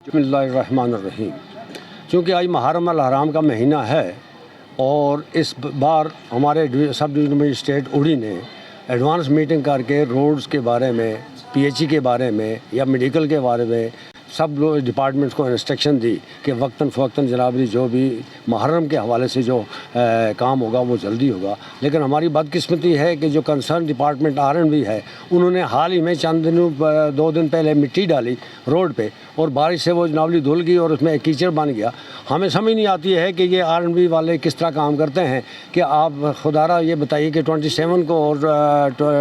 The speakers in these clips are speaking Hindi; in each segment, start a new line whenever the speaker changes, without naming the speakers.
बिस्मिल्लाहिर्रहमानिर्रहीम। चूँकि आज मुहर्रम अल हराम का महीना है और इस बार हमारे सब डिवीजन मजिस्ट्रेट उड़ी ने एडवांस मीटिंग करके रोड्स के बारे में, पीएचई के बारे में या मेडिकल के बारे में सब डिपार्टमेंट्स को इंस्ट्रक्शन दी कि वक्तन फ़वक्तन जनाब जो भी मुहर्रम के हवाले से जो काम होगा वो जल्दी होगा। लेकिन हमारी बदकिस्मती है कि जो कंसर्न डिपार्टमेंट R&B है उन्होंने हाल ही में चंद दिनों 2 दिन पहले मिट्टी डाली रोड पे और बारिश से वो जनाबली धुल गई और उसमें कीचड़ बन गया। हमें समझ नहीं आती है कि ये R&B वाले किस तरह काम करते हैं कि आप खुदारा ये बताइए कि 27 को और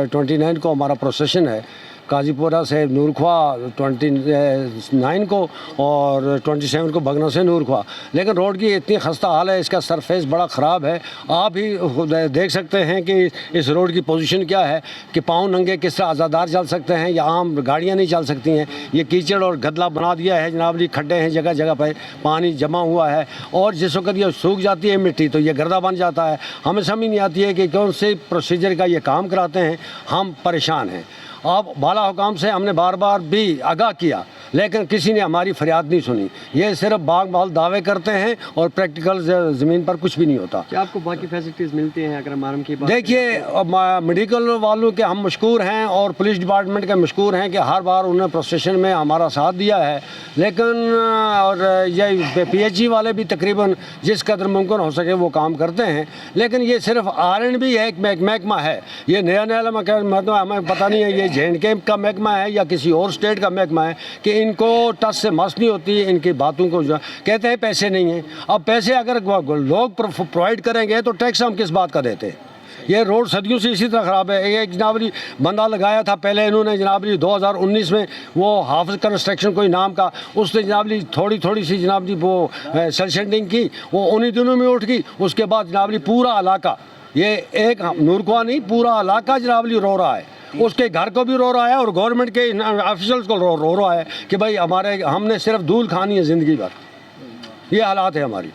29 को हमारा प्रोसेशन है काजीपुरा से नूरख्वा, 29 को और 27 को बगना से नूरख्वा। लेकिन रोड की इतनी खस्ता हाल है, इसका सरफेस बड़ा ख़राब है। आप ही देख सकते हैं कि इस रोड की पोजीशन क्या है कि पाँव नंगे किस तरह आज़ादार चल सकते हैं या आम गाड़ियाँ नहीं चल सकती हैं। ये कीचड़ और गदला बना दिया है जनाब जी, खड्डे हैं जगह जगह पर, पानी जमा हुआ है और जिस वक्त ये सूख जाती है मिट्टी तो ये गर्दा बन जाता है। हमें समझ नहीं आती है कि कौन से प्रोसीजर का ये काम कराते हैं। हम परेशान हैं। आप बाला हुकाम से हमने बार बार भी आगाह किया लेकिन किसी ने हमारी फरियाद नहीं सुनी। ये सिर्फ बाग बाल दावे करते हैं और प्रैक्टिकल ज़मीन पर कुछ भी नहीं होता।
क्या आपको बाकी फैसिलिटीज़ मिलती हैं? अगर हमारे की बात
देखिए, मेडिकल वालों के हम मशकूर हैं और पुलिस डिपार्टमेंट के मशकूर हैं कि हर बार उन्होंने प्रोसेशन में हमारा साथ दिया है। लेकिन और ये PHE वाले भी तकरीबन जिस कदर मुमकिन हो सके वो काम करते हैं। लेकिन ये सिर्फ R&B है, एक महकमा है। ये नया महकमा हमें पता नहीं है ये J&K का महकमा है या किसी और स्टेट का महकमा है कि इनको टच से मस नहीं होती है। इनकी बातों को जो कहते हैं पैसे नहीं हैं। अब पैसे अगर लोग प्रोवाइड करेंगे तो टैक्स हम किस बात का देते हैं? ये रोड सदियों से इसी तरह ख़राब है। एक जनाबरी बंदा लगाया था पहले इन्होंने जनाबरी 2019 में वो हाफिज कंस्ट्रक्शन कोई नाम का, उसने जनाबरी थोड़ी सी जनाबरी वो सेल शेडिंग की, वो उन्हीं दिनों में उठ गई। उसके बाद जनाबरी पूरा इलाका, ये एक नूरख्वा नहीं पूरा इलाका जनाबरी रो रहा है। उसके घर को भी रो रहा है और गवर्नमेंट के ऑफिशियल्स को रो रहा है कि भाई हमने सिर्फ धूल खानी है ज़िंदगी भर। ये हालात है हमारी।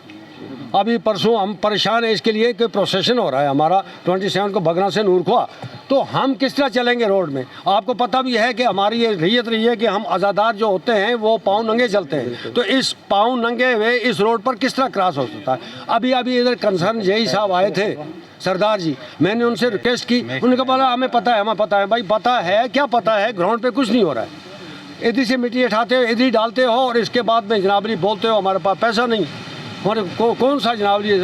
अभी परसों हम परेशान हैं इसके लिए कि प्रोसेशन हो रहा है हमारा 27 को बगना से नूरख्वा, तो हम किस तरह चलेंगे रोड में? आपको पता भी है कि हमारी ये रैयत रही है कि हम आज़ादार जो होते हैं वो पाँव नंगे चलते हैं, तो इस पाँव नंगे हुए इस रोड पर किस तरह क्रॉस हो सकता है? अभी इधर कंसर्न JE साहब आए थे सरदार जी, मैंने उनसे रिक्वेस्ट की, उन्होंने कहा हमें पता है। भाई पता है क्या पता है? ग्राउंड पे कुछ नहीं हो रहा है। इधर से मिट्टी उठाते हो, इधर ही डालते हो और इसके बाद में जनाबली बोलते हो हमारे पास पैसा नहीं। हमारे कौन सा जनाबली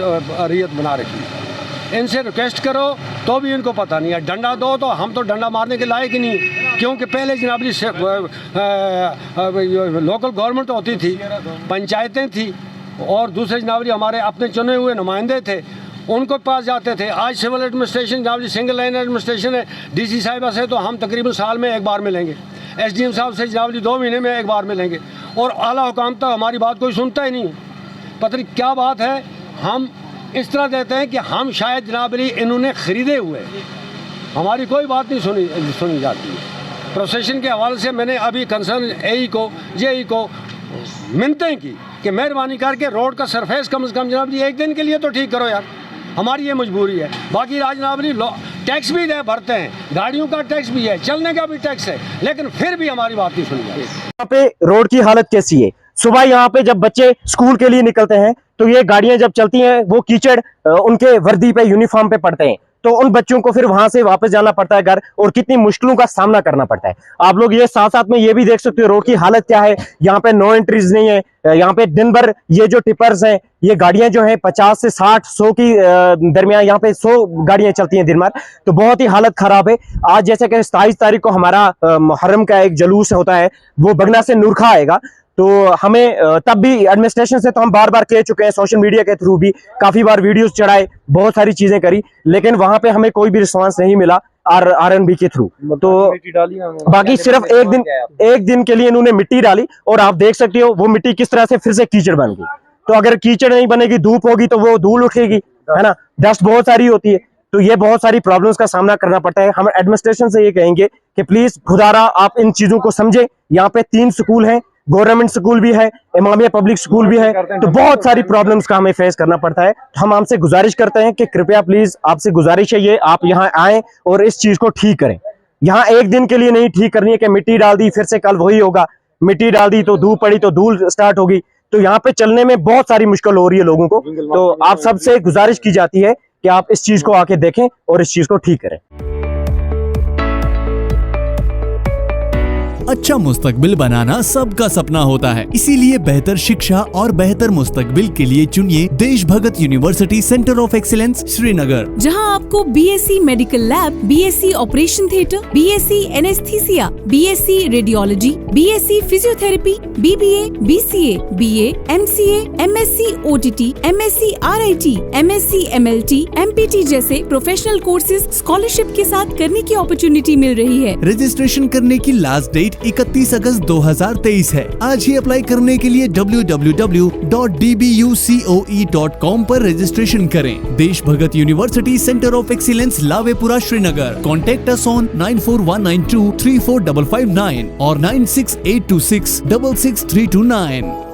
रैयत बना रखी है? इनसे रिक्वेस्ट करो तो भी इनको पता नहीं है। डंडा दो तो हम तो डंडा मारने के लायक ही नहीं, क्योंकि पहले जनाबली लोकल गवर्नमेंट होती थी, पंचायतें थी और दूसरे जनाबली हमारे अपने चुने हुए नुमाइंदे थे, उनको पास जाते थे। आज सिविल एडमिनिस्ट्रेशन जनाबली सिंगल लाइन एडमिनिस्ट्रेशन है। DC साहिबा से तो हम तकरीबन साल में एक बार मिलेंगे, SDM साहब से जनाबली 2 महीने में एक बार मिलेंगे और आला हुकाम तक हमारी बात कोई सुनता ही नहीं। पता नहीं क्या बात है। हम इस तरह देते हैं कि हम शायद जनाबली इन्होंने ख़रीदे हुए, हमारी कोई बात नहीं सुनी जाती है। प्रोसेशन के हवाले से मैंने अभी कंसर्न AE को JE को मिन्नतें की कि मेहरबानी करके रोड का सरफेस कम से कम जनाबली एक दिन के लिए तो ठीक करो यार, हमारी ये मजबूरी है। बाकी जनाबली टैक्स भी भरते हैं, गाड़ियों का टैक्स भी है, चलने का भी टैक्स है, लेकिन फिर भी हमारी बात नहीं सुनी जाती।
यहाँ पे रोड की हालत कैसी है? सुबह यहाँ पे जब बच्चे स्कूल के लिए निकलते हैं तो ये गाड़ियां जब चलती हैं वो कीचड़ उनके वर्दी पे, यूनिफॉर्म पे पड़ते हैं, तो उन बच्चों को फिर वहां से वापस जाना पड़ता है घर और कितनी मुश्किलों का सामना करना पड़ता है। आप लोग ये साथ साथ में ये भी देख सकते हो रोड की हालत क्या है। यहाँ पे नो एंट्रीज नहीं है। यहाँ पे दिन भर ये जो टिपर्स हैं, ये गाड़ियां जो हैं 50 से 60 100 की दरमियान यहाँ पे 100 गाड़ियां चलती हैं दिन भर, तो बहुत ही हालत खराब है। आज जैसे कि 27 तारीख को हमारा मुहर्रम का एक जुलूस होता है, वो बगना से नूरख्वा आएगा, तो हमें तब भी एडमिनिस्ट्रेशन से तो हम बार बार कह चुके हैं, सोशल मीडिया के थ्रू भी काफी बार वीडियोस चढ़ाए, बहुत सारी चीजें करी, लेकिन वहां पे हमें कोई भी रिस्पांस नहीं मिला R&B के थ्रू। तो बाकी सिर्फ एक दिन के लिए इन्होंने मिट्टी डाली और आप देख सकते हो वो मिट्टी किस तरह से फिर से कीचड़ बन गई। तो अगर कीचड़ नहीं बनेगी, धूप होगी तो वो धूल उठेगी, है ना, डस्ट बहुत सारी होती है, तो ये बहुत सारी प्रॉब्लम्स का सामना करना पड़ता है। हम एडमिनिस्ट्रेशन से ये कहेंगे कि प्लीज खुदारा आप इन चीजों को समझे। यहाँ पे 3 स्कूल हैं, गवर्नमेंट स्कूल भी है, इमामिया पब्लिक स्कूल भी है, तो बहुत सारी प्रॉब्लम्स का हमें फेस करना पड़ता है। तो हम आपसे गुजारिश करते हैं कि कृपया प्लीज, आपसे गुजारिश है ये, आप यहाँ आए और इस चीज को ठीक करें। यहाँ एक दिन के लिए नहीं ठीक करनी है कि मिट्टी डाल दी फिर से कल वही होगा। मिट्टी डाल दी तो धूप पड़ी तो धूल स्टार्ट होगी, तो यहाँ पे चलने में बहुत सारी मुश्किल हो रही है लोगों को। तो आप सबसे गुजारिश की जाती है कि आप इस चीज को आके देखें और इस चीज को ठीक करें।
अच्छा मुस्तकबिल बनाना सबका सपना होता है, इसीलिए बेहतर शिक्षा और बेहतर मुस्तकबिल के लिए चुनिए Desh Bhagat university centre of excellence Srinagar,
जहां आपको BSc medical lab, BSc operation theatre, BSc anaesthesia, BSc radiology, BSc physiotherapy, BBA, BCA, BA, MCA, MSc OTT, MSc RIT, MSc MLT, MPT जैसे प्रोफेशनल कोर्सेज स्कॉलरशिप के साथ करने की अपॉर्चुनिटी मिल रही है।
रजिस्ट्रेशन करने की लास्ट डेट 31 अगस्त 2023 है। आज ही अप्लाई करने के लिए www.dbucoe.com पर रजिस्ट्रेशन करें। Desh Bhagat university centre of excellence Lawaypora Srinagar. Contact us on 9419234559 और 9682666329।